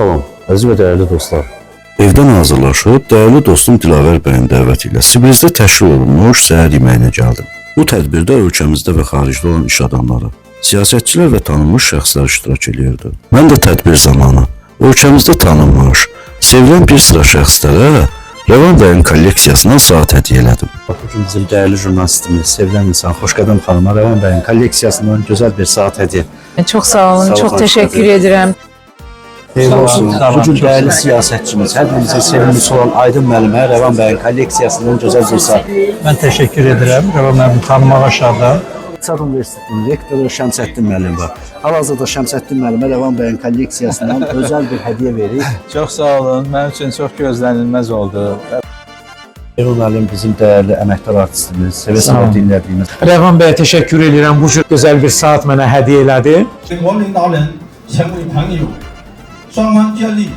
Salam, əziz və dəyərli dostlar. Evdən hazırlaşıb, dəyərli dostum Dilavər bəyin dəvəti ilə Sibirdə təşkil olunmuş səhər yeməyinə gəldim. Bu tədbirdə ölkəmizdə və xaricdə olan iş adamları, siyasətçilər və tanınmış şəxslər iştirak edirdi. Mən də tədbir zamanı ölkəmizdə tanınmış, sevilən bir sıra şəxslərə Rəvan bəyin kolleksiyasından saat hədiyyə elədim. Bugün bizim dəyərli jurnalistimiz, sevilən insan Xoşqədəm xanıma Rəvan bəyin kolleksiyasından gözəl bir saat hədiyyə. Çok sağ olun, Sağ çok olun, teşekkür ederim. Xeyirli olsun. Bugün dəyərli siyasətçimiz, hər birimizin sevimlisi olan Aydın müəllimə Rəvan bəyin kolleksiyasından gözəl bir saat. Ben teşekkür ederim. Rəvan müəllim tanımağa şadam. İqtisad Universitetinin rektoru Şəmsəddin müəllim var. Hal-hazırda Şəmsəddin müəllimə Rəvan bəyin kolleksiyasından özəl bir hədiyyə verir. Çox sağ olun. Mənim üçün çox gözlənilməz oldu. Rəvan müəllim bizim dəyərli əməkdar artistimiz, sevə-sevə dinlədiyimiz. Rəvan bəyə təşəkkür edirəm. Bu cür gözəl bir saat mənə hədiyyə elədi. 美国领导人成为朋友，双方建立